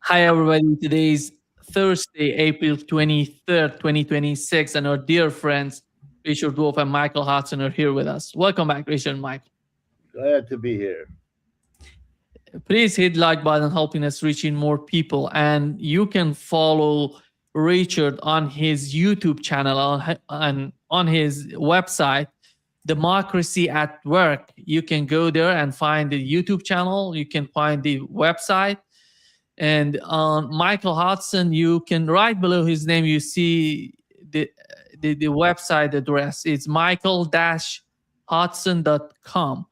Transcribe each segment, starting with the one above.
Hi, everybody. Today's Thursday, April 23rd, 2026, and our dear friends, Richard Wolff and Michael Hudson, are here with us. Welcome back, Richard and Michael. Glad to be here. Please hit like button, helping us reaching more people. And you can follow Richard on his YouTube channel on his website, Democracy at Work. You can go there and find the YouTube channel. You can find the website. And on Michael Hudson, you can right below his name, you see the website address. It's michael-hudson.com.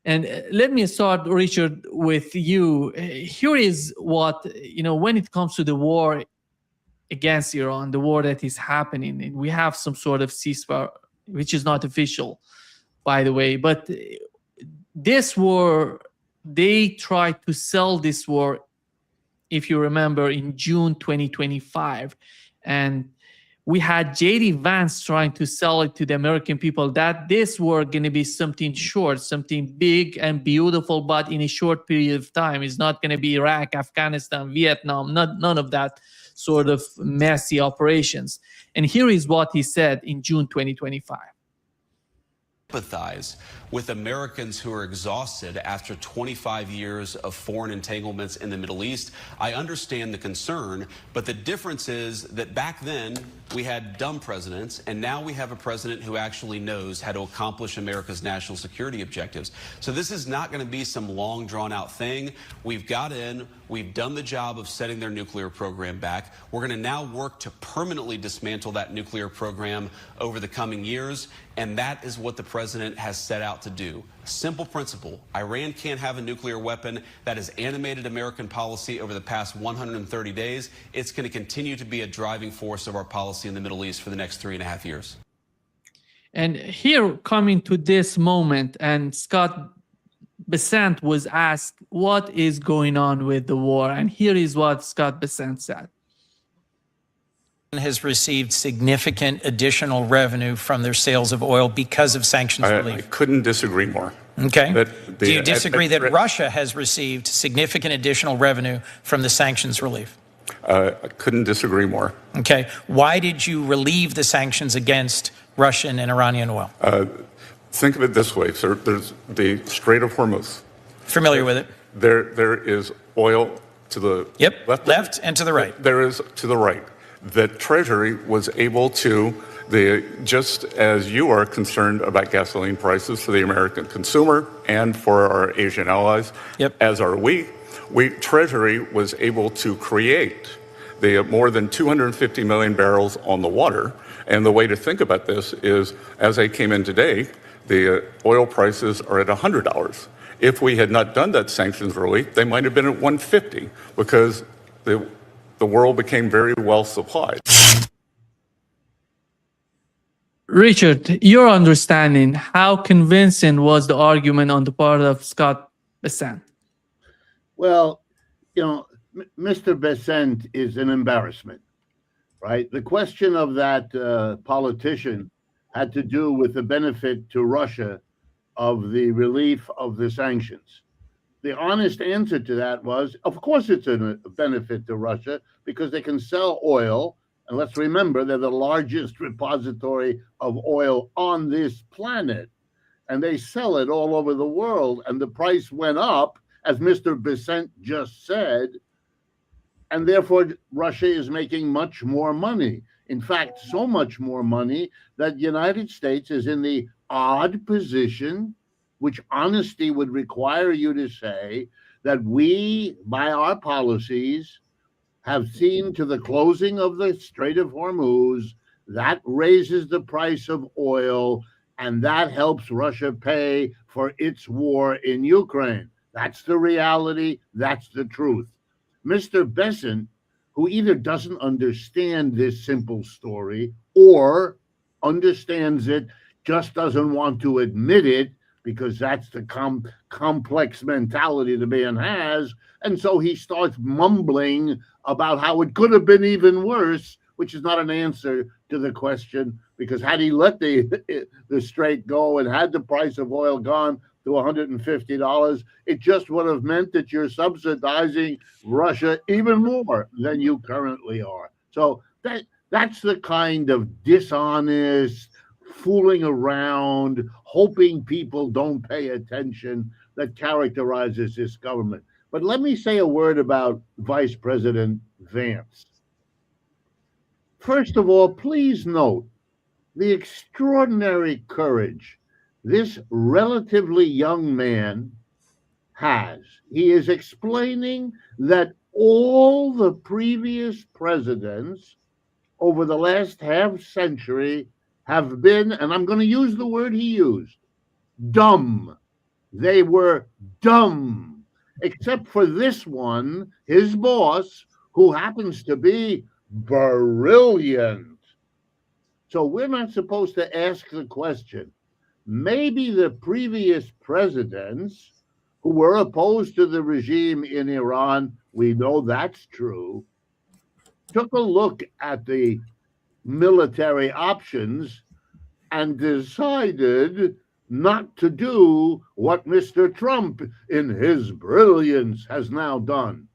And let me start, Richard, with you. Here is what, when it comes to the war against Iran, the war that is happening, and we have some sort of ceasefire, which is not official, by the way. But this war, they tried to sell this war, if you remember, in June 2025. And we had J.D. Vance trying to sell it to the American people that this war going to be something short, something big and beautiful, but in a short period of time. It's not going to be Iraq, Afghanistan, Vietnam, none of that sort of messy operations. And here is what he said in June 2025. Empathize with Americans who are exhausted after 25 years of foreign entanglements in the Middle East. I understand the concern, but the difference is that back then we had dumb presidents, and now we have a president who actually knows how to accomplish America's national security objectives. So this is not going to be some long drawn out thing. We've got in, we've done the job of setting their nuclear program back. We're going to now work to permanently dismantle that nuclear program over the coming years. And that is what the president has set out to do. Simple principle. Iran can't have a nuclear weapon. That has animated American policy over the past 130 days. It's going to continue to be a driving force of our policy in the Middle East for the next 3.5 years. And here, coming to this moment, and Scott Bessent was asked, what is going on with the war? And here is what Scott Bessent said. Has received significant additional revenue from their sales of oil because of sanctions relief. I couldn't disagree more. Okay. Do you disagree that Russia has received significant additional revenue from the sanctions relief? I couldn't disagree more. Okay. Why did you relieve the sanctions against Russian and Iranian oil? Think of it this way, sir. There's the Strait of Hormuz. Familiar with it. There is oil to the left and to the right. There is to the right. The Treasury was able to, just as you are concerned about gasoline prices for the American consumer and for our Asian allies, as are we, Treasury was able to create the more than 250 million barrels on the water. And the way to think about this is, as I came in today, the oil prices are at $100. If we had not done that sanctions relief, they might have been at $150 because the world became very well supplied. Richard, your understanding, how convincing was the argument on the part of Scott Bessent? Well, Mr. Bessent is an embarrassment, right? The question of that politician had to do with the benefit to Russia of the relief of the sanctions. The honest answer to that was, of course, it's a benefit to Russia because they can sell oil. And let's remember, they're the largest repository of oil on this planet. And they sell it all over the world. And the price went up, as Mr. Bessent just said. And therefore, Russia is making much more money. In fact, so much more money that the United States is in the odd position, which honesty would require you to say, that we, by our policies, have seen to the closing of the Strait of Hormuz. That raises the price of oil, and that helps Russia pay for its war in Ukraine. That's the reality. That's the truth. Mr. Bessent, who either doesn't understand this simple story or understands it, just doesn't want to admit it, because that's the complex mentality the man has. And so he starts mumbling about how it could have been even worse, which is not an answer to the question, because had he let the strait go and had the price of oil gone to $150, it just would have meant that you're subsidizing Russia even more than you currently are. So that's the kind of dishonest, fooling around, hoping people don't pay attention that characterizes this government. But let me say a word about Vice President Vance. First of all, please note the extraordinary courage this relatively young man has. He is explaining that all the previous presidents over the last half century have been, and I'm going to use the word he used, dumb. They were dumb, except for this one, his boss, who happens to be brilliant. So we're not supposed to ask the question. Maybe the previous presidents who were opposed to the regime in Iran, we know that's true, took a look at the military options and decided not to do what Mr. Trump, in his brilliance, has now done.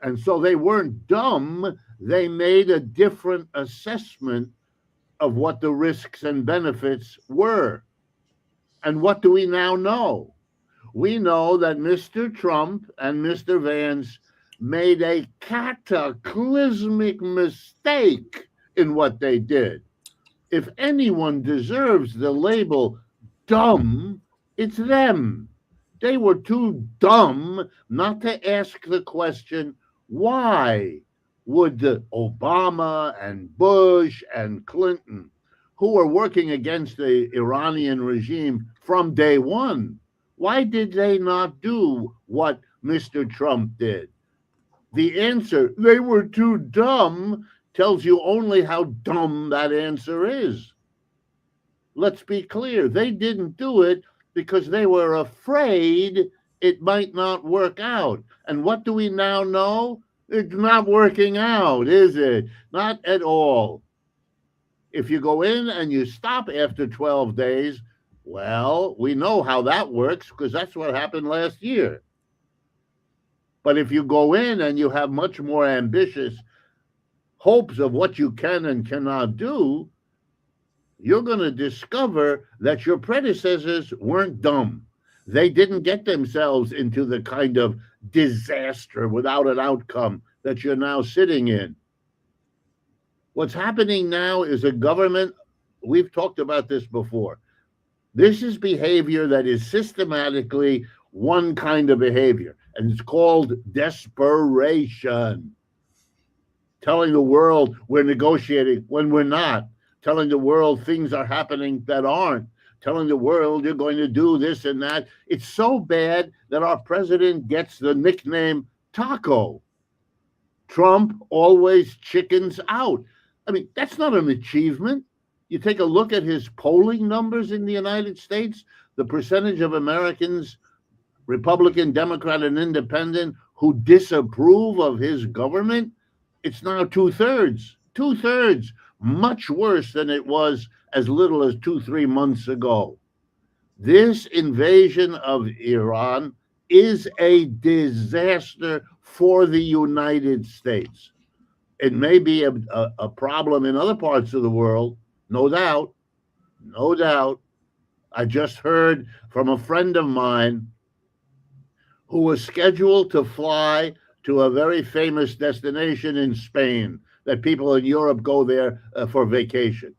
And so they weren't dumb, they made a different assessment of what the risks and benefits were. And what do we now know? We know that Mr. Trump and Mr. Vance made a cataclysmic mistake in what they did. If anyone deserves the label dumb, it's them. They were too dumb not to ask the question, why would Obama and Bush and Clinton, who were working against the Iranian regime from day one, why did they not do what Mr. Trump did? The answer, they were too dumb, tells you only how dumb that answer is. Let's be clear, they didn't do it because they were afraid it might not work out. And what do we now know? It's not working out, is it? Not at all. If you go in and you stop after 12 days, well, we know how that works because that's what happened last year. But if you go in and you have much more ambitious hopes of what you can and cannot do, you're going to discover that your predecessors weren't dumb. They didn't get themselves into the kind of disaster without an outcome that you're now sitting in. What's happening now is a government, we've talked about this before. This is behavior that is systematically one kind of behavior, and it's called desperation. Telling the world we're negotiating when we're not. Telling the world things are happening that aren't. Telling the world you're going to do this and that. It's so bad that our president gets the nickname Taco. Trump always chickens out. I mean, that's not an achievement. You take a look at his polling numbers in the United States, the percentage of Americans, Republican, Democrat, and Independent, who disapprove of his government, it's now 2/3. 2/3, much worse than it was as little as 2-3 months ago. This invasion of Iran is a disaster for the United States. It may be a problem in other parts of the world, no doubt, no doubt. I just heard from a friend of mine who was scheduled to fly to a very famous destination in Spain, that people in Europe go there for vacation.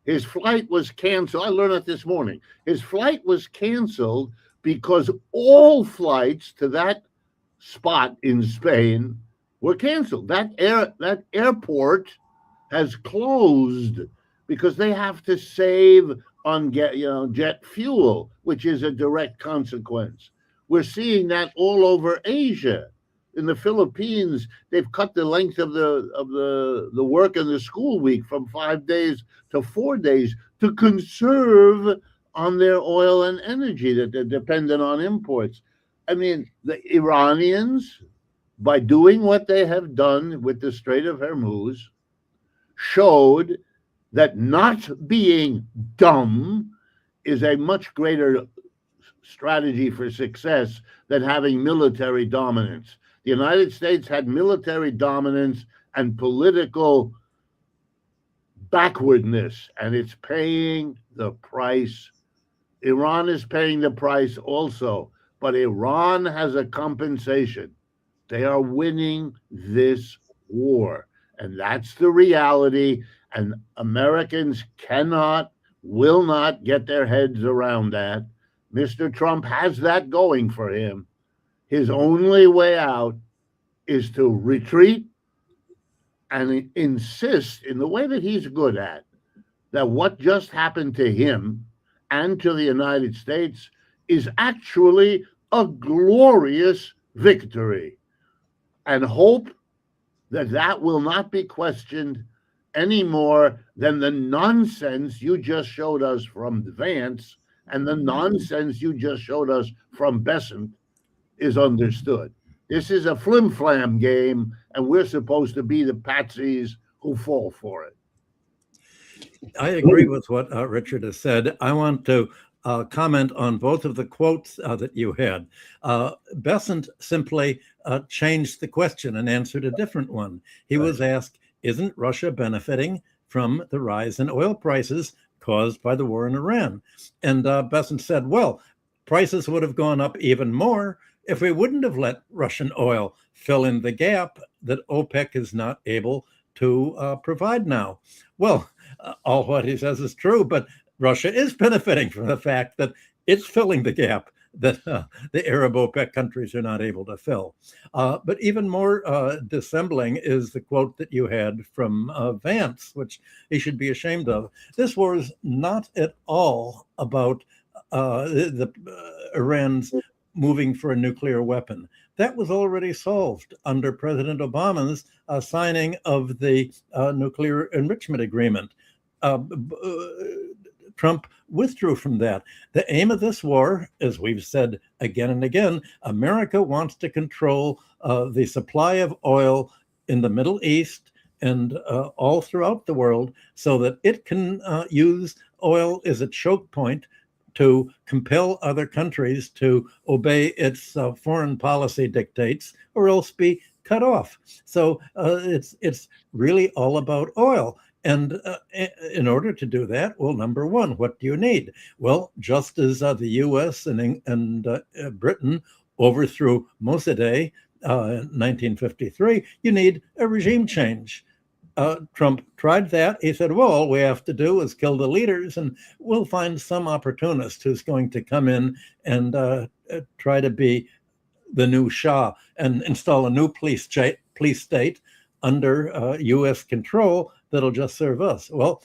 His flight was canceled. I learned it this morning. His flight was canceled because all flights to that spot in Spain were canceled. That airport has closed because they have to save on jet fuel, which is a direct consequence. We're seeing that all over Asia. In the Philippines, they've cut the length of the work and the school week from 5 days to 4 days to conserve on their oil and energy that they're dependent on imports. I mean, the Iranians, by doing what they have done with the Strait of Hormuz, showed that not being dumb is a much greater strategy for success than having military dominance. The United States had military dominance and political backwardness, and it's paying the price. Iran is paying the price also, but Iran has a compensation. They are winning this war, and that's the reality, and Americans cannot, will not get their heads around that. Mr. Trump has that going for him. His only way out is to retreat and insist, in the way that he's good at, that what just happened to him and to the United States is actually a glorious victory, and hope that that will not be questioned any more than the nonsense you just showed us from Vance and the nonsense you just showed us from Bessent is understood. This is a flim-flam game, and we're supposed to be the patsies who fall for it. I agree with what Richard has said. I want to comment on both of the quotes that you had. Bessent simply changed the question and answered a different one. He was asked, isn't Russia benefiting from the rise in oil prices caused by the war in Iran? And Bessent said, well, prices would have gone up even more if we wouldn't have let Russian oil fill in the gap that OPEC is not able to provide now. Well, all what he says is true, but Russia is benefiting from the fact that it's filling the gap that the Arab OPEC countries are not able to fill. But even more dissembling is the quote that you had from Vance, which he should be ashamed of. This war is not at all about Iran's moving for a nuclear weapon. That was already solved under President Obama's signing of the nuclear enrichment agreement. Trump withdrew from that. The aim of this war, as we've said again and again, America wants to control the supply of oil in the Middle East and all throughout the world so that it can use oil as a choke point to compel other countries to obey its foreign policy dictates or else be cut off. So it's really all about oil. And in order to do that, well, number one, what do you need? Well, just as the U.S. and Britain overthrew Mossadegh in 1953, you need a regime change. Trump tried that. He said, well, all we have to do is kill the leaders and we'll find some opportunist who's going to come in and try to be the new Shah and install a new police state under U.S. control that'll just serve us. Well,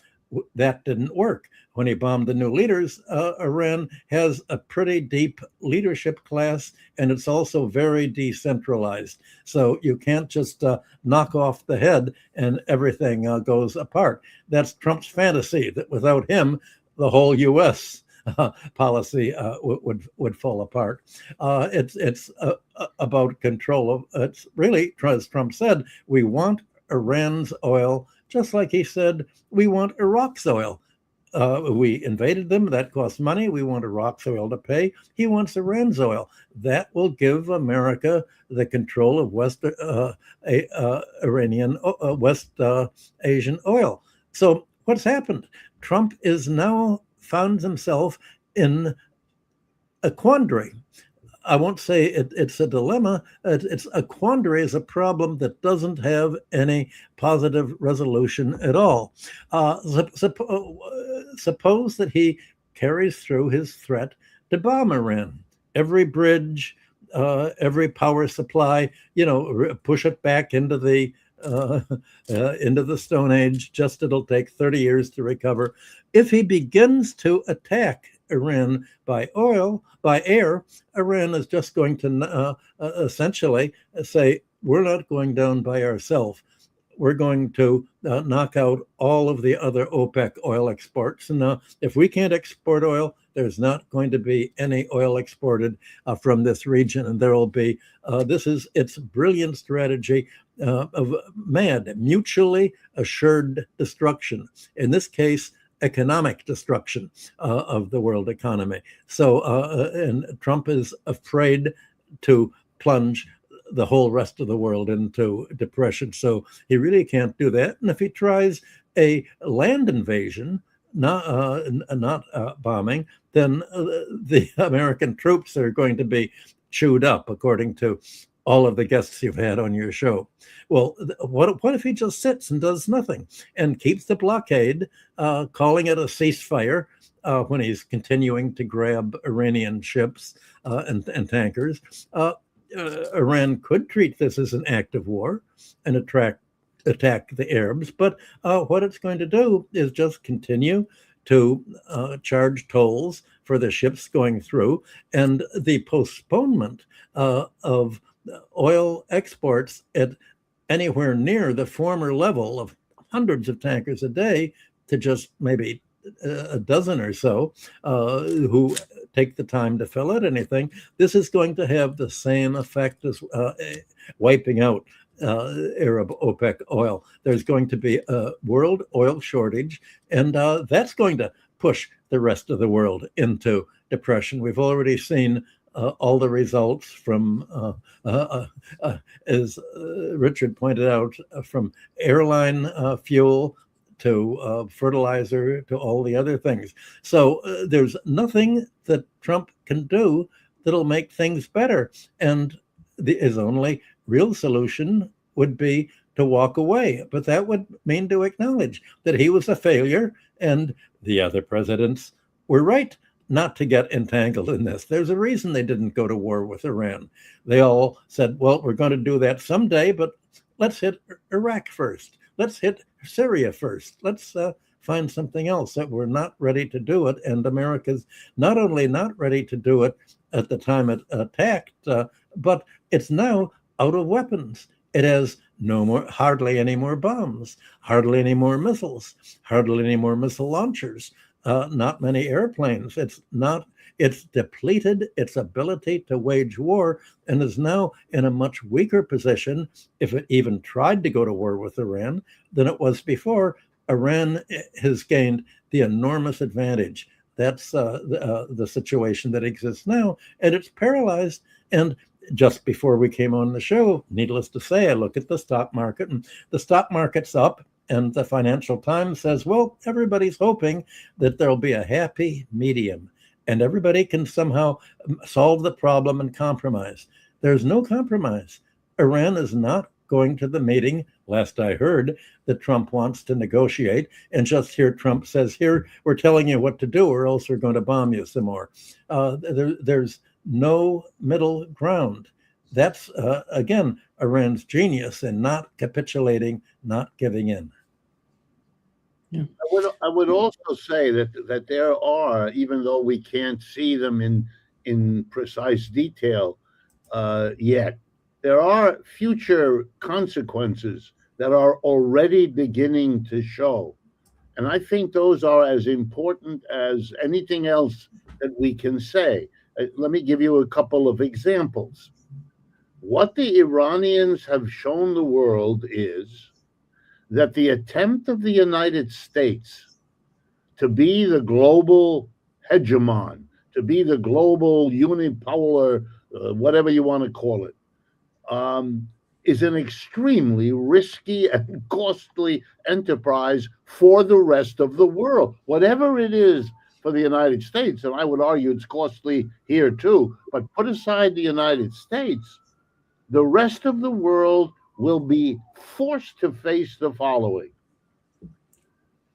that didn't work. When he bombed the new leaders, Iran has a pretty deep leadership class, and it's also very decentralized. So you can't just knock off the head and everything goes apart. That's Trump's fantasy, that without him, the whole U.S. policy would fall apart. It's about control of. It's really, as Trump said, we want Iran's oil, just like he said we want Iraq's oil. We invaded them. That costs money. We want Iraq's oil to pay. He wants Iran's oil. That will give America the control of West Asian oil. So what's happened? Trump is now found himself in a quandary. I won't say it's a dilemma. It's a quandary is a problem that doesn't have any positive resolution at all. Suppose that he carries through his threat to bomb Iran. Every bridge, every power supply, push it back into the Stone Age. Just it'll take 30 years to recover. If he begins to attack Iran by air, Iran is just going to essentially say, we're not going down by ourselves. We're going to knock out all of the other OPEC oil exports. And if we can't export oil, there's not going to be any oil exported from this region. And there will be, this is its brilliant strategy. of MAD, mutually assured destruction. In this case, economic destruction of the world economy. So, and Trump is afraid to plunge the whole rest of the world into depression. So he really can't do that. And if he tries a land invasion, not bombing, then the American troops are going to be chewed up, according to all of the guests you've had on your show. Well, what if he just sits and does nothing and keeps the blockade, calling it a ceasefire when he's continuing to grab Iranian ships and tankers? Iran could treat this as an act of war and attack the Arabs, but what it's going to do is just continue to charge tolls for the ships going through, and the postponement of oil exports at anywhere near the former level of hundreds of tankers a day to just maybe a dozen or so who take the time to fill out anything. This is going to have the same effect as wiping out Arab OPEC oil. There's going to be a world oil shortage, and that's going to push the rest of the world into depression. We've already seen all the results from, as Richard pointed out, from airline fuel to fertilizer to all the other things. So there's nothing that Trump can do that'll make things better. And his only real solution would be to walk away. But that would mean to acknowledge that he was a failure and the other presidents were right not to get entangled in this. There's a reason they didn't go to war with Iran. They all said, well, we're going to do that someday, but let's hit Iraq first. Let's hit Syria first. Let's find something else. That we're not ready to do it. And America's not only not ready to do it at the time it attacked, but it's now out of weapons. It has hardly any more bombs, hardly any more missiles, hardly any more missile launchers, not many airplanes. It's depleted its ability to wage war and is now in a much weaker position, if it even tried to go to war with Iran, than it was before. Iran has gained the enormous advantage. That's the situation that exists now, and it's paralyzed. And just before we came on the show, needless to say, I look at the stock market, and the stock market's up, and the Financial Times says, well, everybody's hoping that there'll be a happy medium, and everybody can somehow solve the problem and compromise. There's no compromise. Iran is not going to the meeting, last I heard, that Trump wants to negotiate, and just here Trump says, here, we're telling you what to do, or else we're going to bomb you some more. There's no middle ground. That's, again, Iran's genius in not capitulating, not giving in. Yeah. I would also say that there are, even though we can't see them in precise detail yet, there are future consequences that are already beginning to show. And I think those are as important as anything else that we can say. Let me give you a couple of examples. What the Iranians have shown the world is that the attempt of the United States to be the global hegemon, to be the global unipolar, whatever you want to call it, is an extremely risky and costly enterprise for the rest of the world. Whatever it is for the United States, and I would argue it's costly here too, but put aside the United States, the rest of the world will be forced to face the following.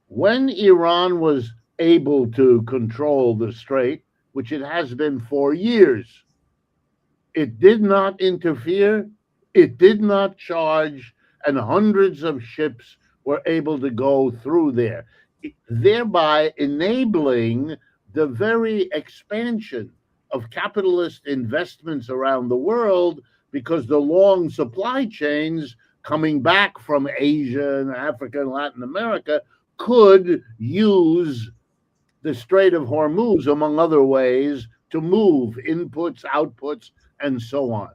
When Iran was able to control the strait, which it has been for years, it did not interfere, it did not charge, and hundreds of ships were able to go through there, thereby enabling the very expansion of capitalist investments around the world, because the long supply chains coming back from Asia and Africa and Latin America could use the Strait of Hormuz, among other ways, to move inputs, outputs, and so on.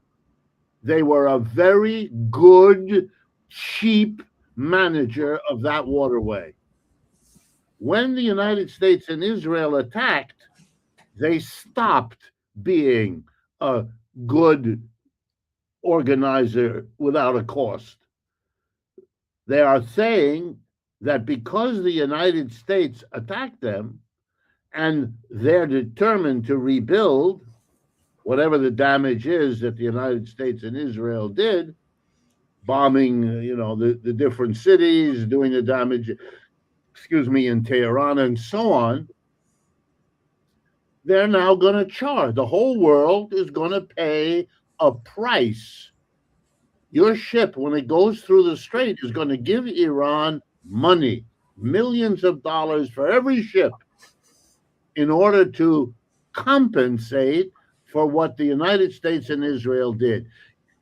They were a very good cheap manager of that waterway. When the United States and Israel attacked, they stopped being a good organizer without a cost. They are saying that because the United States attacked them and they're determined to rebuild whatever the damage is that the United States and Israel did, bombing, the different cities, doing the damage, in Tehran and so on, they're now going to charge. The whole world is going to pay a price. Your ship, when it goes through the strait, is going to give Iran money, millions of dollars for every ship, in order to compensate for what the United States and Israel did.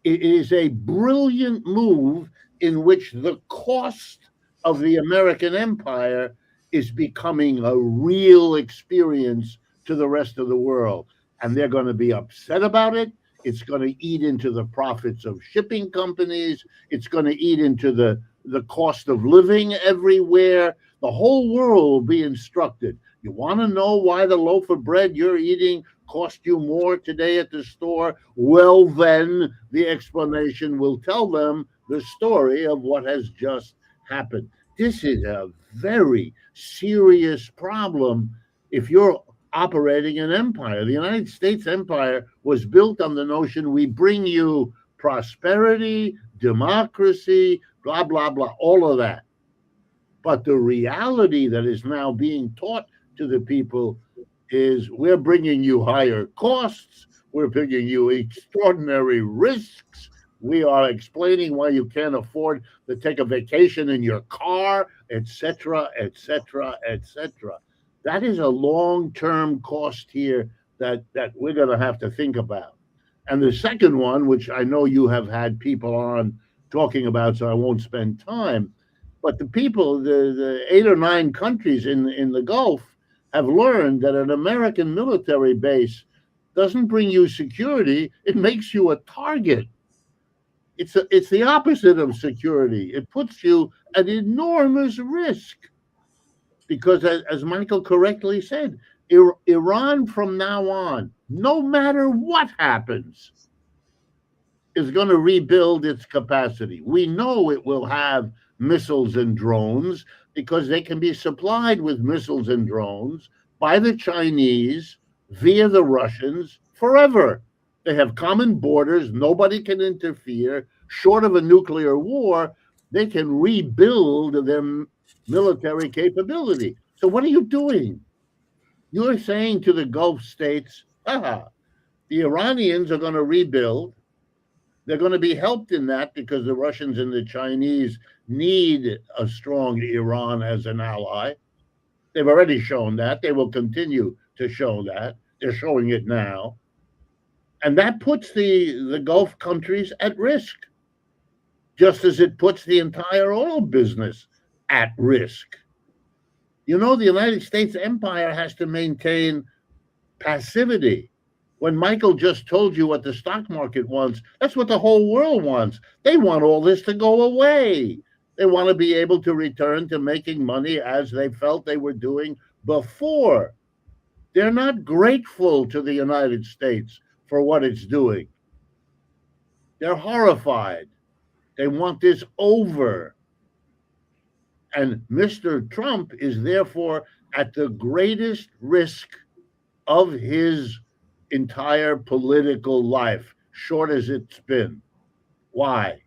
It is a brilliant move in which the cost of the American empire is becoming a real experience to the rest of the world. And they're going to be upset about it. It's going to eat into the profits of shipping companies. It's going to eat into the cost of living everywhere. The whole world will be instructed. You want to know why the loaf of bread you're eating cost you more today at the store? Well, then the explanation will tell them the story of what has just happened. This is a very serious problem if you're operating an empire. The United States empire was built on the notion we bring you prosperity, democracy, blah, blah, blah, all of that. But the reality that is now being taught to the people is we're bringing you higher costs, we're bringing you extraordinary risks, we are explaining why you can't afford to take a vacation in your car, etc., etc., etc. That is a long-term cost here that we're going to have to think about. And the second one, which I know you have had people on talking about, so I won't spend time, but the people, the 8 or 9 countries in the Gulf have learned that an American military base doesn't bring you security, it makes you a target. It's the opposite of security. It puts you at enormous risk. Because as Michael correctly said, Iran from now on, no matter what happens, is going to rebuild its capacity. We know it will have missiles and drones because they can be supplied with missiles and drones by the Chinese via the Russians forever. They have common borders. Nobody can interfere. Short of a nuclear war, they can rebuild their military capability. So what are you doing? You're saying to the Gulf states, the Iranians are going to rebuild. They're going to be helped in that because the Russians and the Chinese need a strong Iran as an ally. They've already shown that. They will continue to show that. They're showing it now. And that puts the Gulf countries at risk, just as it puts the entire oil business at risk. You know, the United States empire has to maintain passivity. When Michael just told you what the stock market wants, that's what the whole world wants. They want all this to go away. They want to be able to return to making money as they felt they were doing before. They're not grateful to the United States for what it's doing. They're horrified. They want this over. And Mr. Trump is therefore at the greatest risk of his entire political life, short as it's been. Why?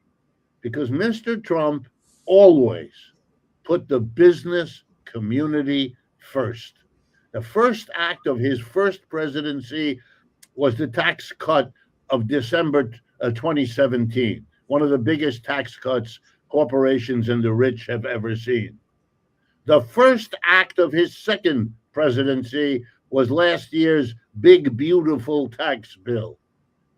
Because Mr. Trump always put the business community first. The first act of his first presidency was the tax cut of December 2017, one of the biggest tax cuts corporations and the rich have ever seen. The first act of his second presidency was last year's big, beautiful tax bill.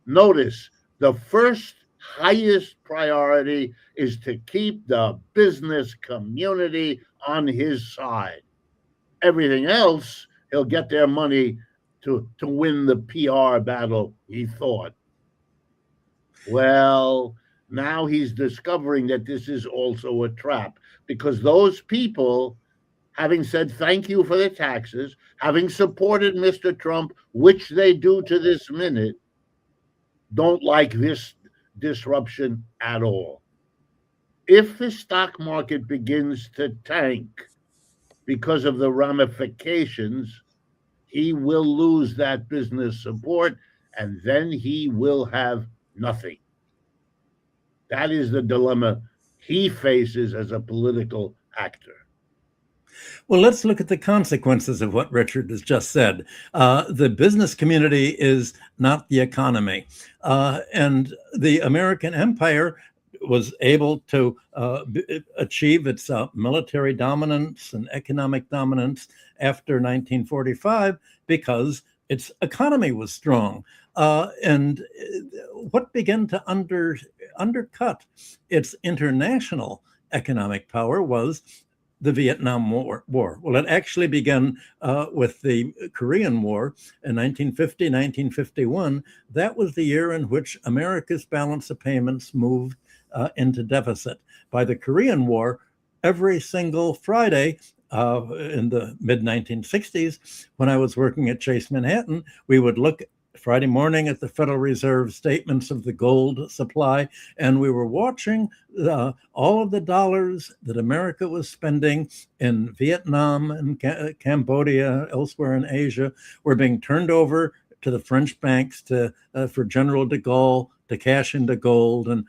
Notice the first highest priority is to keep the business community on his side. Everything else, he'll get their money to win the PR battle, he thought. Well, Now he's discovering that this is also a trap, because those people, having said thank you for the taxes, having supported Mr. Trump, which they do to this minute, don't like this disruption at all. If the stock market begins to tank because of the ramifications, he will lose that business support, and then he will have nothing. That is the dilemma he faces as a political actor. Well, let's look at the consequences of what Richard has just said. The business community is not the economy. And the American empire was able to achieve its military dominance and economic dominance after 1945 because its economy was strong. And what began to undercut its international economic power was the Vietnam War. Well, it actually began with the Korean War in 1950, 1951. That was the year in which America's balance of payments moved into deficit. By the Korean War, every single Friday in the mid-1960s, when I was working at Chase Manhattan, we would look Friday morning at the Federal Reserve statements of the gold supply, and we were watching all of the dollars that America was spending in Vietnam and Cambodia, elsewhere in Asia, were being turned over to the French banks for General de Gaulle to cash into gold, and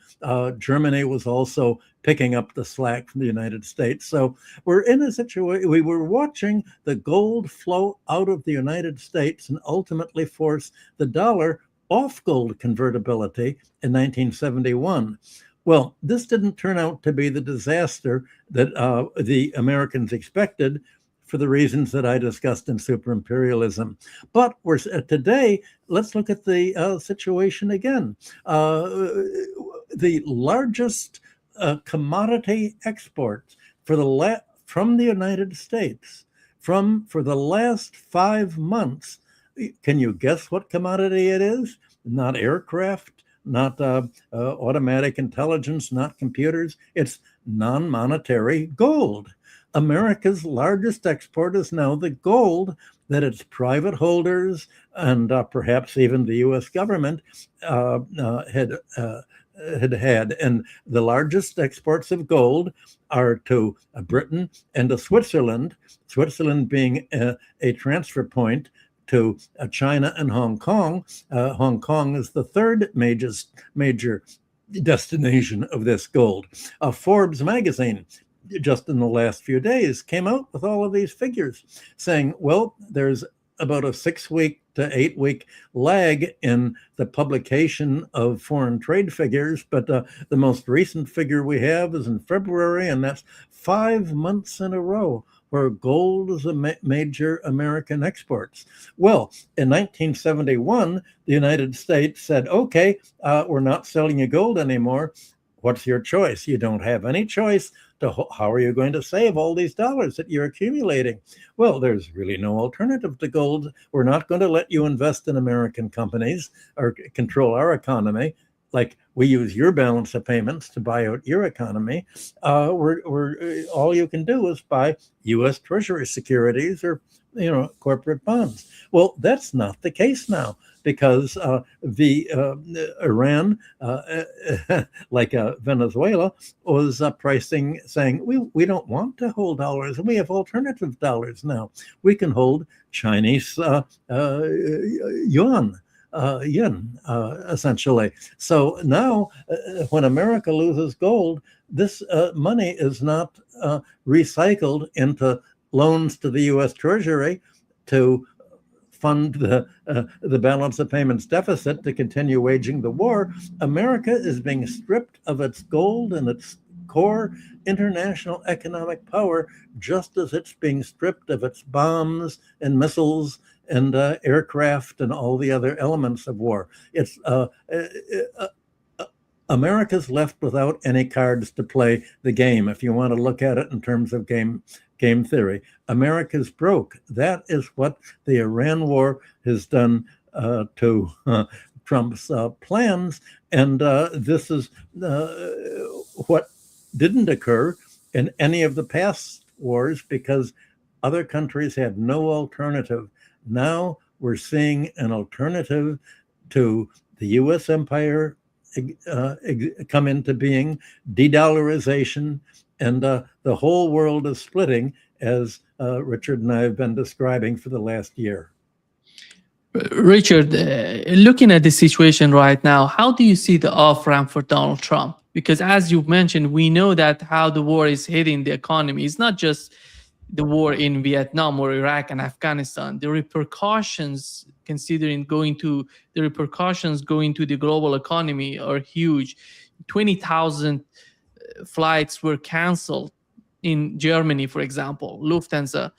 Germany was also picking up the slack from the United States. So we're in a situation, we were watching the gold flow out of the United States and ultimately force the dollar off gold convertibility in 1971. Well, this didn't turn out to be the disaster that the Americans expected, for the reasons that I discussed in Superimperialism. But today, let's look at the situation again. The largest commodity exports from the United States for the last 5 months. Can you guess what commodity it is? Not aircraft, not automatic intelligence, not computers. It's non-monetary gold. America's largest export is now the gold that its private holders and perhaps even the U.S. government had. And the largest exports of gold are to Britain and to Switzerland, Switzerland being a transfer point to China and Hong Kong. Hong Kong is the third major destination of this gold. Forbes magazine, just in the last few days, came out with all of these figures saying, well, there's about a 6-week to 8-week lag in the publication of foreign trade figures, but the most recent figure we have is in February, and that's 5 months in a row where gold is a major American exports. Well, in 1971, the United States said, okay, we're not selling you gold anymore. What's your choice? You don't have any choice. How are you going to save all these dollars that you're accumulating? Well, there's really no alternative to gold. We're not going to let you invest in American companies or control our economy. Like we use your balance of payments to buy out your economy. All you can do is buy U.S. Treasury securities or corporate bonds. Well, that's not the case now, because Iran, like Venezuela, was pricing, saying, we don't want to hold dollars, and we have alternative dollars now. We can hold Chinese yuan, essentially. So now, when America loses gold, this money is not recycled into loans to the U.S. Treasury to fund the balance of payments deficit to continue waging the war. America is being stripped of its gold and its core international economic power, just as it's being stripped of its bombs and missiles and aircraft and all the other elements of war. It's America's left without any cards to play the game, if you want to look at it in terms of game theory. America's broke. That is what the Iran war has done to Trump's plans. And this is what didn't occur in any of the past wars because other countries had no alternative. Now we're seeing an alternative to the U.S. empire come into being, de-dollarization, and the whole world is splitting, as Richard and I have been describing for the last year. Richard, looking at the situation right now, how do you see the off-ramp for Donald Trump? Because as you've mentioned, we know that how the war is hitting the economy. It's not just the war in Vietnam or Iraq and Afghanistan. The repercussions, considering the repercussions going to the global economy are huge. 20,000 flights were canceled in Germany, for example. Lufthansa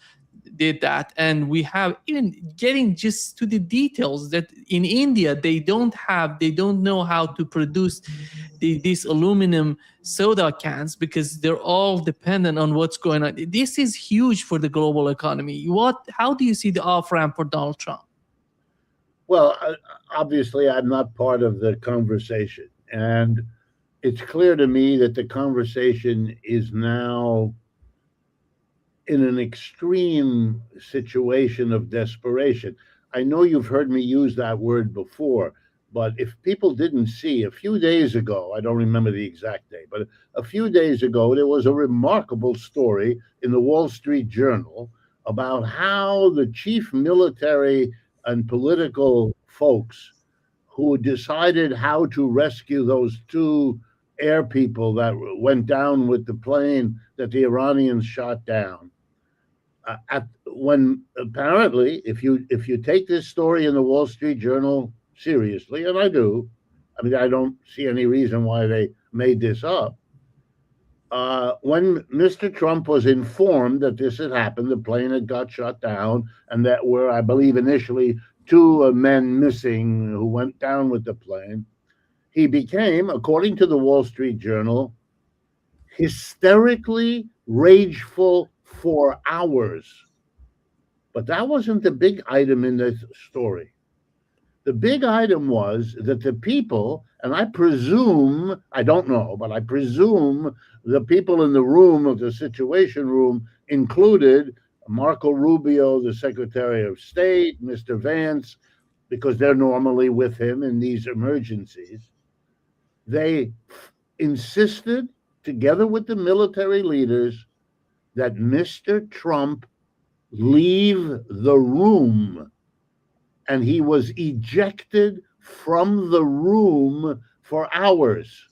did that. And we have, even getting just to the details, that in India, they don't know how to produce these aluminum soda cans because they're all dependent on what's going on. This is huge for the global economy. How do you see the off-ramp for Donald Trump? Well, obviously, I'm not part of the conversation. And it's clear to me that the conversation is now in an extreme situation of desperation. I know you've heard me use that word before, but if people didn't see, a few days ago, I don't remember the exact day, but a few days ago, there was a remarkable story in the Wall Street Journal about how the chief military and political folks who decided how to rescue those two air people that went down with the plane that the Iranians shot down. When apparently, if you take this story in the Wall Street Journal seriously, and I do, I mean, I don't see any reason why they made this up. When Mr. Trump was informed that this had happened, the plane had got shot down, and that were, I believe, initially two men missing who went down with the plane, he became, according to the Wall Street Journal, hysterically rageful for hours. But that wasn't the big item in this story. The big item was that the people, and I presume, I don't know, but I presume the people in the room of the Situation Room included Marco Rubio, the Secretary of State, Mr. Vance, because they're normally with him in these emergencies. They insisted, together with the military leaders, that Mr. Trump leave the room, and he was ejected from the room for hours.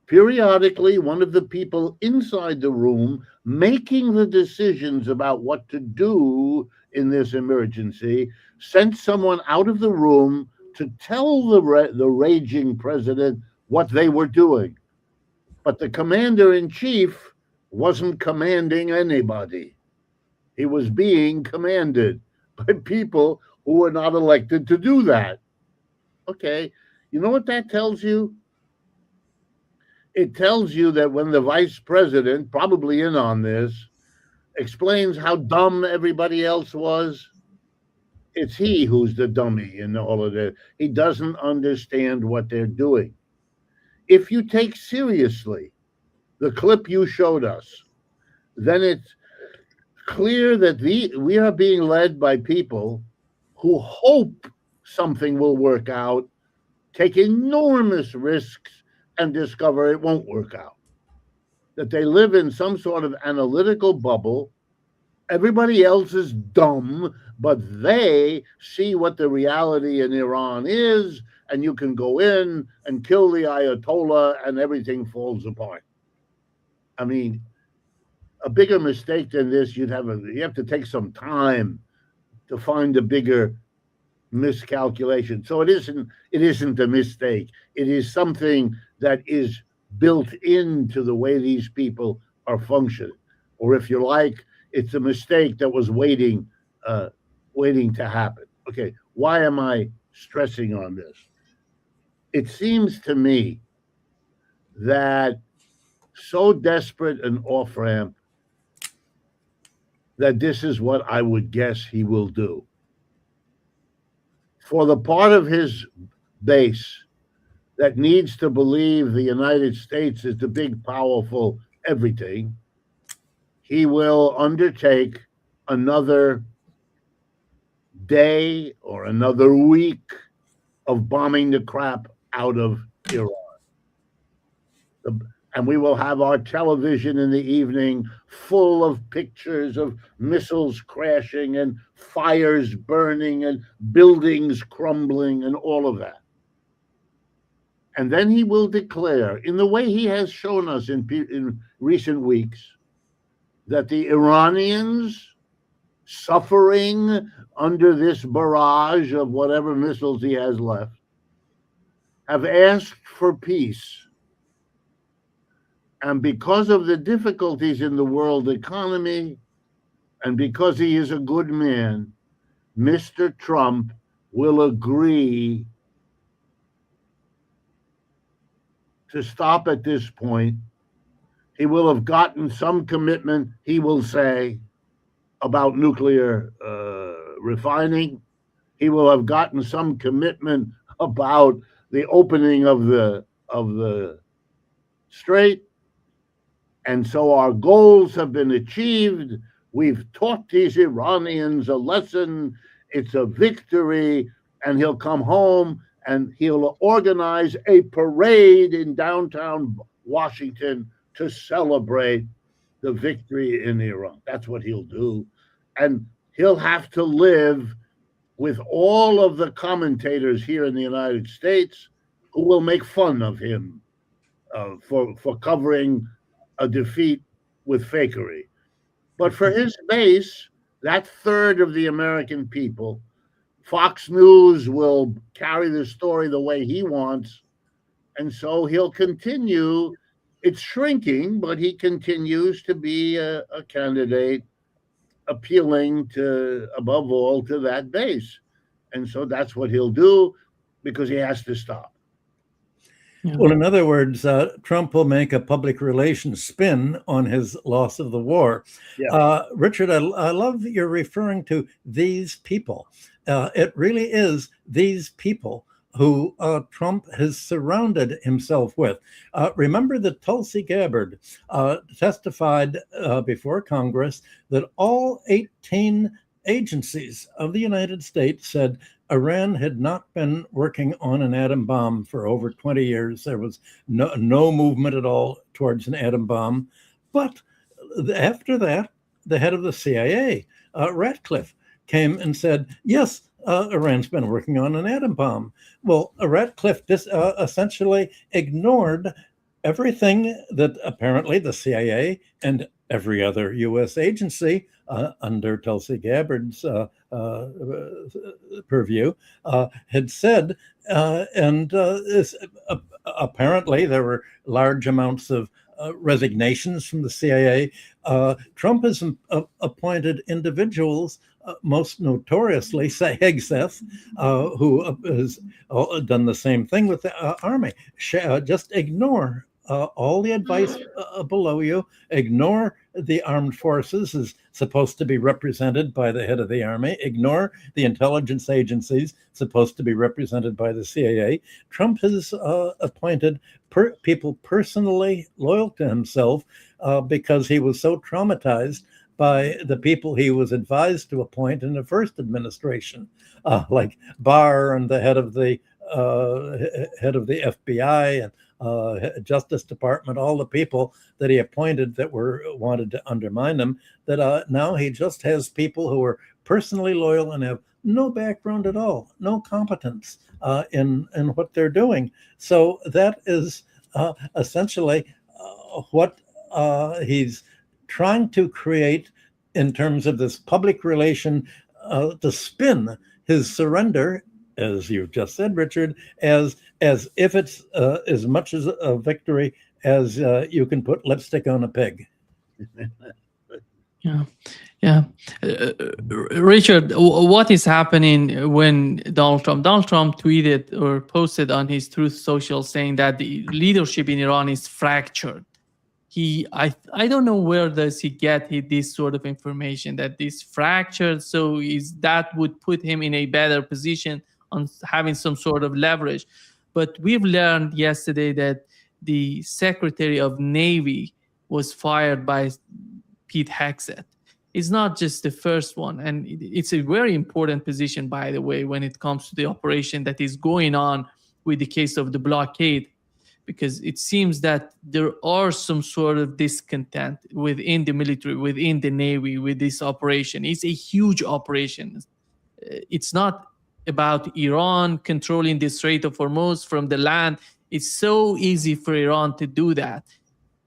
Periodically, one of the people inside the room making the decisions about what to do in this emergency sent someone out of the room to tell the raging president what they were doing. But the commander-in-chief wasn't commanding anybody. He was being commanded by people who were not elected to do that. Okay, you know what that tells you? It tells you that when the vice president, probably in on this, explains how dumb everybody else was, it's he who's the dummy in all of this. He doesn't understand what they're doing. If you take seriously the clip you showed us, then it's clear that we are being led by people who hope something will work out, take enormous risks, and discover it won't work out. That they live in some sort of analytical bubble. Everybody else is dumb, but they see what the reality in Iran is, and you can go in and kill the Ayatollah and everything falls apart. I mean, a bigger mistake than this, you have to take some time to find a bigger miscalculation. So it isn't a mistake. It is something that is built into the way these people are functioning. Or if you like, it's a mistake that was waiting to happen. Okay, why am I stressing on this? It seems to me that so desperate an off-ramp that this is what I would guess he will do. For the part of his base that needs to believe the United States is the big, powerful everything, he will undertake another day or another week of bombing the crap out of Iran. And we will have our television in the evening full of pictures of missiles crashing and fires burning and buildings crumbling and all of that. And then he will declare, in the way he has shown us in recent weeks, that the Iranians suffering under this barrage of whatever missiles he has left have asked for peace. And because of the difficulties in the world economy, and because he is a good man, Mr. Trump will agree to stop at this point. He will have gotten some commitment, he will say, about nuclear refining. He will have gotten some commitment about the opening of the strait. And so our goals have been achieved. We've taught these Iranians a lesson. It's a victory. And he'll come home and he'll organize a parade in downtown Washington to celebrate the victory in Iran. That's what he'll do. And he'll have to live with all of the commentators here in the United States who will make fun of him for covering a defeat with fakery. But for his base, that third of the American people, Fox News will carry the story the way he wants. And so he'll continue. It's shrinking, but he continues to be a candidate appealing to, above all, to that base. And so that's what he'll do because he has to stop. Yeah. Well, in other words, Trump will make a public relations spin on his loss of the war. Yeah. Richard, I love that you're referring to these people. It really is these people who Trump has surrounded himself with. Remember that Tulsi Gabbard testified before Congress that all 18 agencies of the United States said Iran had not been working on an atom bomb for over 20 years. There was no movement at all towards an atom bomb. But after that, the head of the CIA, Ratcliffe, came and said, yes, Iran's been working on an atom bomb. Well, Ratcliffe essentially ignored everything that apparently the CIA and every other U.S. agency under Tulsi Gabbard's purview had said. Apparently there were large amounts of resignations from the CIA. Trump has appointed individuals, most notoriously Hegseth, who has done the same thing with the army. Just ignore all the advice below you. Ignore the armed forces is supposed to be represented by the head of the army. Ignore the intelligence agencies supposed to be represented by the CIA. Trump has appointed people personally loyal to himself because he was so traumatized by the people he was advised to appoint in the first administration, like Barr and the head of the FBI and Justice Department, all the people that he appointed that wanted to undermine him, that now he just has people who are personally loyal and have no background at all, no competence in what they're doing. So that is essentially what he's trying to create in terms of this public relation to spin his surrender, as you've just said, Richard, as if it's as much as a victory as you can put lipstick on a pig. Yeah. Richard, what is happening when Donald Trump tweeted or posted on his Truth Social saying that the leadership in Iran is fractured? I don't know where does he get this sort of information that is fractured. So that would put him in a better position on having some sort of leverage. But we've learned yesterday that the Secretary of Navy was fired by Pete Hegseth. It's not just the first one. And it's a very important position, by the way, when it comes to the operation that is going on with the case of the blockade, because it seems that there are some sort of discontent within the military, within the Navy, with this operation. It's a huge operation. It's not about Iran controlling the Strait of Hormuz from the land. It's so easy for Iran to do that.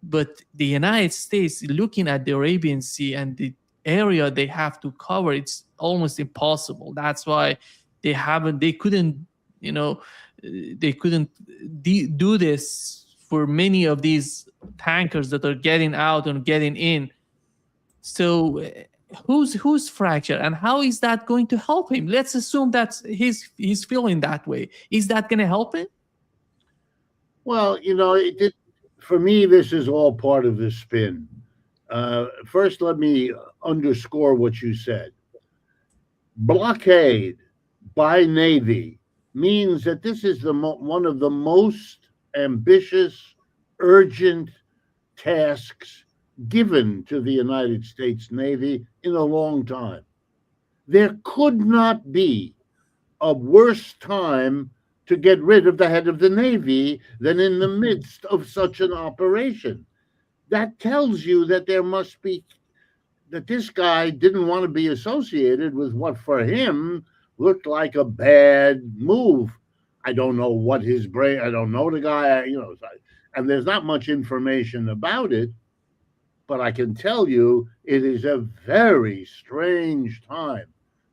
But the United States, looking at the Arabian Sea and the area they have to cover, it's almost impossible. That's why they couldn't do this for many of these tankers that are getting out and getting in. So who's fractured, and how is that going to help him? Let's assume that he's feeling that way. Is that going to help him? Well, for me, this is all part of the spin. First, let me underscore what you said. Blockade by Navy means that this is one of the most ambitious, urgent tasks given to the United States Navy in a long time. There could not be a worse time to get rid of the head of the Navy than in the midst of such an operation. That tells you that that this guy didn't want to be associated with what for him looked like a bad move. I don't know what his brain, I don't know the guy, and there's not much information about it, but I can tell you it is a very strange time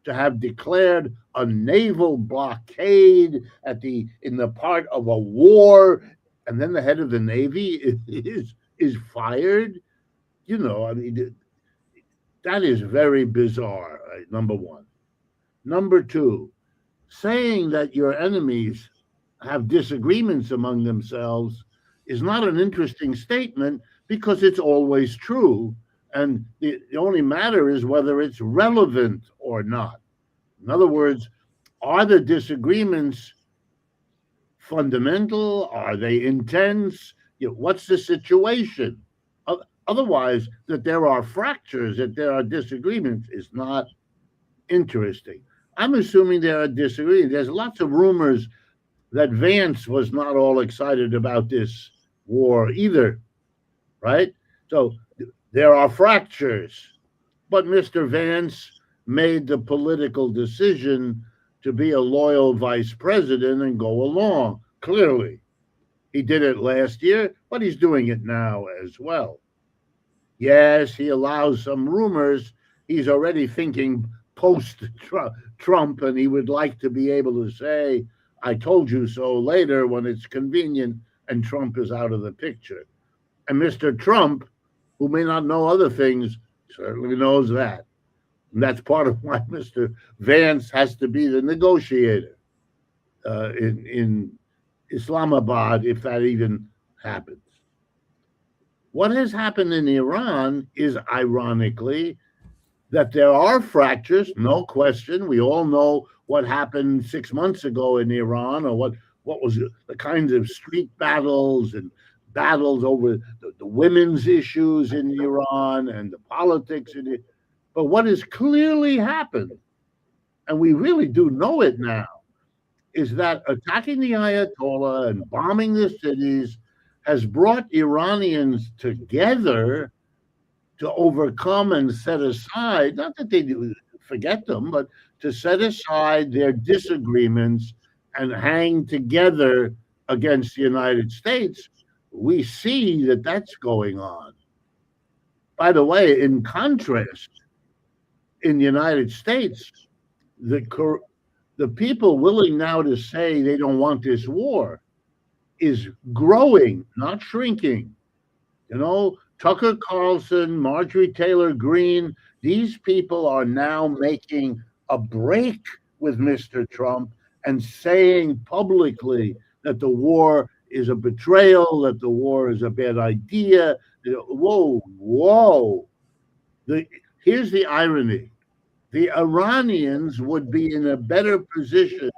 to have declared a naval blockade in the part of a war, and then the head of the Navy is fired. That is very bizarre, right? Number one. Number two, saying that your enemies have disagreements among themselves is not an interesting statement, because it's always true. And the only matter is whether it's relevant or not. In other words, are the disagreements fundamental? Are they intense? What's the situation? Otherwise, that there are fractures, that there are disagreements, is not interesting. I'm assuming there are disagreements. There's lots of rumors that Vance was not all excited about this war either, right? So there are fractures, but Mr. Vance made the political decision to be a loyal vice president and go along. Clearly, he did it last year, but he's doing it now as well. Yes, he allows some rumors. He's already thinking post-Trump, and he would like to be able to say, I told you so later when it's convenient and Trump is out of the picture. And Mr. Trump, who may not know other things, certainly knows that. And that's part of why Mr. Vance has to be the negotiator in Islamabad, if that even happens. What has happened in Iran is, ironically, that there are fractures, no question. We all know what happened 6 months ago in Iran, or what was the kinds of street battles and battles over the women's issues in Iran and the politics in it. But what has clearly happened, and we really do know it now, is that attacking the Ayatollah and bombing the cities has brought Iranians together to overcome and set aside, not that they forget them, but to set aside their disagreements and hang together against the United States. We see that that's going on. By the way, in contrast, in the United States, the people willing now to say they don't want this war is growing, not shrinking. Tucker Carlson, Marjorie Taylor Greene, these people are now making a break with Mr. Trump and saying publicly that the war is a betrayal, that the war is a bad idea. Whoa. Here's the irony. The Iranians would be in a better position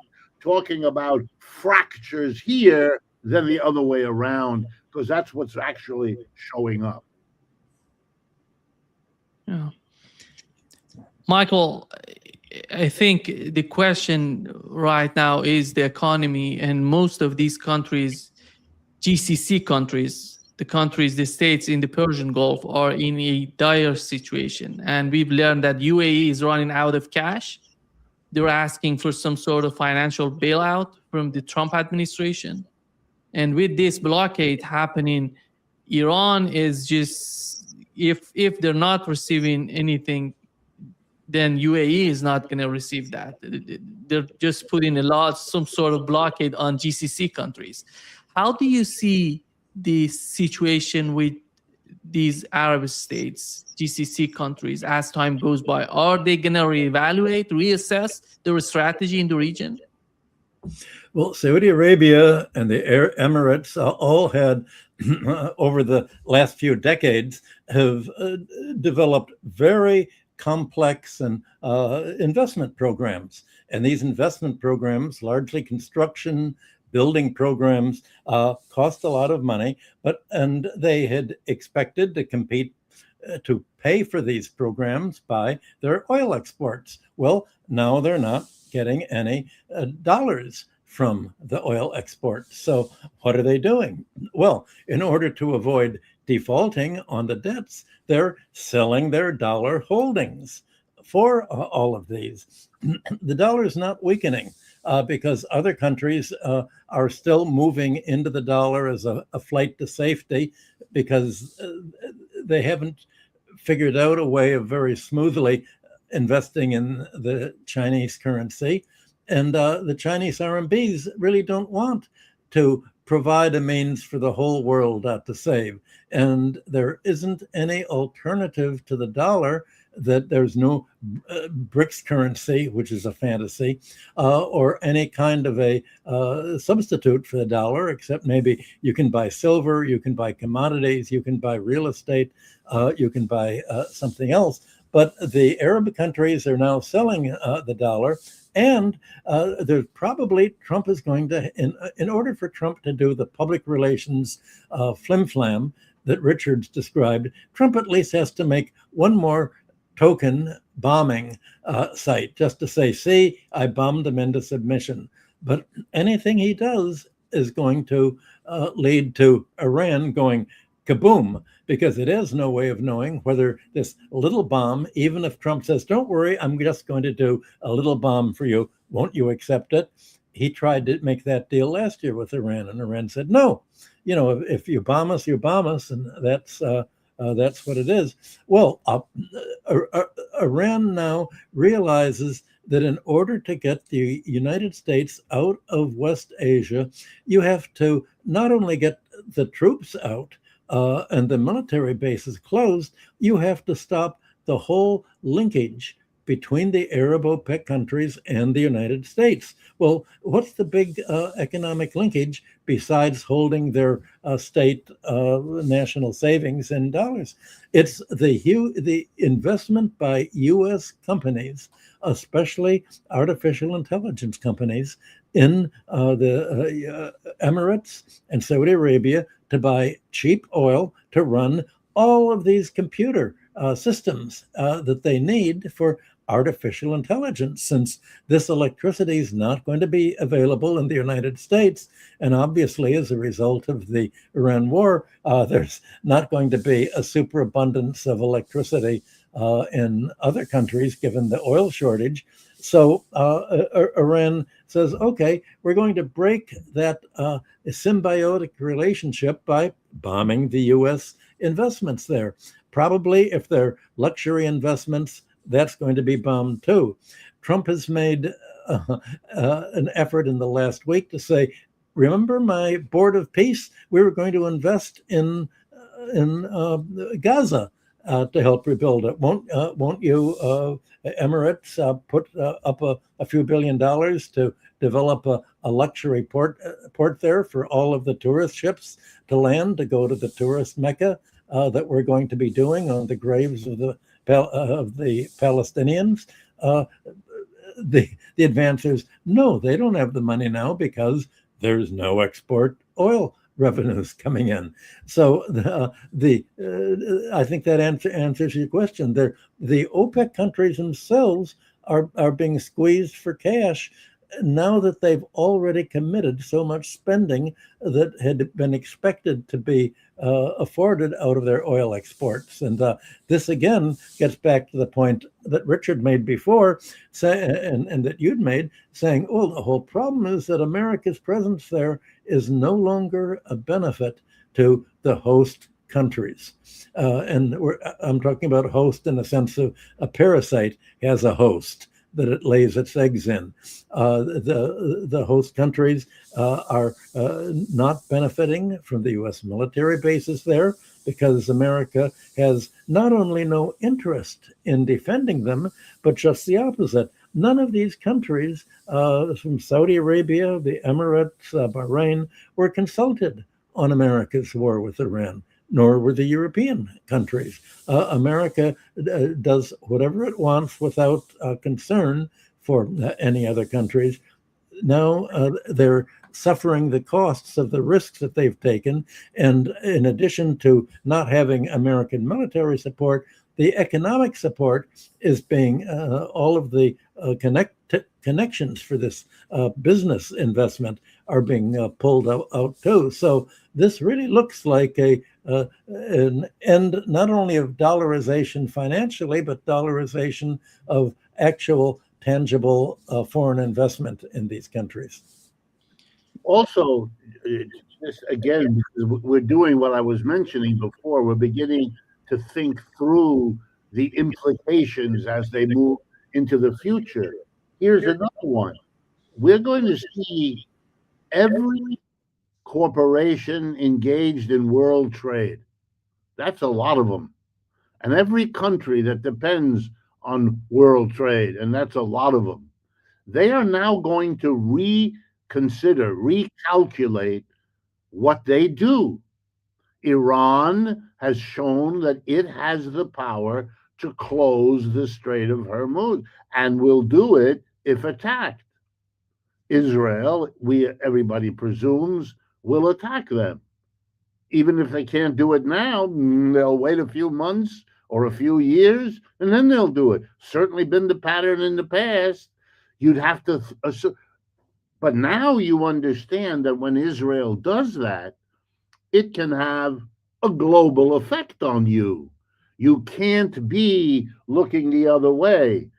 talking about fractures here than the other way around, because that's what's actually showing up. Yeah. Michael, I think the question right now is the economy, and most of these countries, GCC countries, the states in the Persian Gulf, are in a dire situation. And we've learned that UAE is running out of cash. They're asking for some sort of financial bailout from the Trump administration. And with this blockade happening, Iran is just, if they're not receiving anything, then UAE is not going to receive that. They're just putting some sort of blockade on GCC countries. How do you see the situation with these Arab states, GCC countries, as time goes by? Are they going to reevaluate, reassess their strategy in the region? Well, Saudi Arabia and the Emirates all had, over the last few decades, have developed very complex and investment programs. And these investment programs, largely construction, building programs, cost a lot of money, and they had expected to compete to pay for these programs by their oil exports. Well, now they're not getting any dollars from the oil exports. So what are they doing? Well, in order to avoid defaulting on the debts, they're selling their dollar holdings for all of these. The dollar is not weakening because other countries are still moving into the dollar as a flight to safety, because they haven't figured out a way of very smoothly investing in the Chinese currency. And the Chinese RMBs really don't want to provide a means for the whole world to save. And there isn't any alternative to the dollar, that there's no BRICS currency, which is a fantasy, or any kind of a substitute for the dollar, except maybe you can buy silver, you can buy commodities, you can buy real estate, you can buy something else. But the Arab countries are now selling the dollar. And there's probably, Trump is going to, in order for Trump to do the public relations flim-flam that Richard's described, Trump at least has to make one more token bombing site, just to say, see, I bombed them into submission. But anything he does is going to lead to Iran going kaboom, because it has no way of knowing whether this little bomb, even if Trump says, don't worry, I'm just going to do a little bomb for you, won't you accept it? He tried to make that deal last year with Iran, and Iran said, no, if you bomb us, you bomb us, and that's what it is. Well, Iran now realizes that in order to get the United States out of West Asia, you have to not only get the troops out, and the military bases closed, you have to stop the whole linkage between the Arab OPEC countries and the United States. Well, what's the big economic linkage besides holding their state national savings in dollars? It's the investment by U.S. companies, especially artificial intelligence companies, in the Emirates and Saudi Arabia, to buy cheap oil to run all of these computer systems that they need for artificial intelligence, since this electricity is not going to be available in the United States. And obviously, as a result of the Iran war, there's not going to be a superabundance of electricity in other countries, given the oil shortage. So Iran says, okay, we're going to break that symbiotic relationship by bombing the U.S. investments there. Probably if they're luxury investments, that's going to be bombed too. Trump has made an effort in the last week to say, remember my board of peace? We were going to invest in Gaza to help rebuild it. Won't you, Emirates, put up a few $1 billion to develop a luxury port there for all of the tourist ships to land, to go to the tourist Mecca that we're going to be doing on the graves of the Palestinians? the advance is no, they don't have the money now because there's no export oil revenues coming in. So I think that answers your question. The OPEC countries themselves are being squeezed for cash now that they've already committed so much spending that had been expected to be afforded out of their oil exports. And this again gets back to the point that Richard made before, and that you'd made, saying, oh, the whole problem is that America's presence there is no longer a benefit to the host countries. And I'm talking about host in the sense of a parasite has a host that it lays its eggs in. The host countries are not benefiting from the U.S. military bases there because America has not only no interest in defending them, but just the opposite. None of these countries, from Saudi Arabia, the Emirates, Bahrain, were consulted on America's war with Iran, nor were the European countries. America does whatever it wants without concern for any other countries. Now they're suffering the costs of the risks that they've taken. And in addition to not having American military support, the economic support is being, all of the connections for this business investment are being pulled out too. So this really looks like an end not only of dollarization financially, but dollarization of actual tangible foreign investment in these countries. Also, just again, we're doing what I was mentioning before. We're beginning to think through the implications as they move into the future. Here's another one. We're going to see every corporation engaged in world trade. That's a lot of them. And every country that depends on world trade, and that's a lot of them. They are now going to reconsider, recalculate what they do. Iran has shown that it has the power to close the Strait of Hormuz and will do it if attacked. Israel, everybody presumes, will attack them. Even if they can't do it now, they'll wait a few months or a few years, and then they'll do it. Certainly been the pattern in the past. You'd have to assume. But now you understand that when Israel does that, it can have a global effect on you. You can't be looking the other way.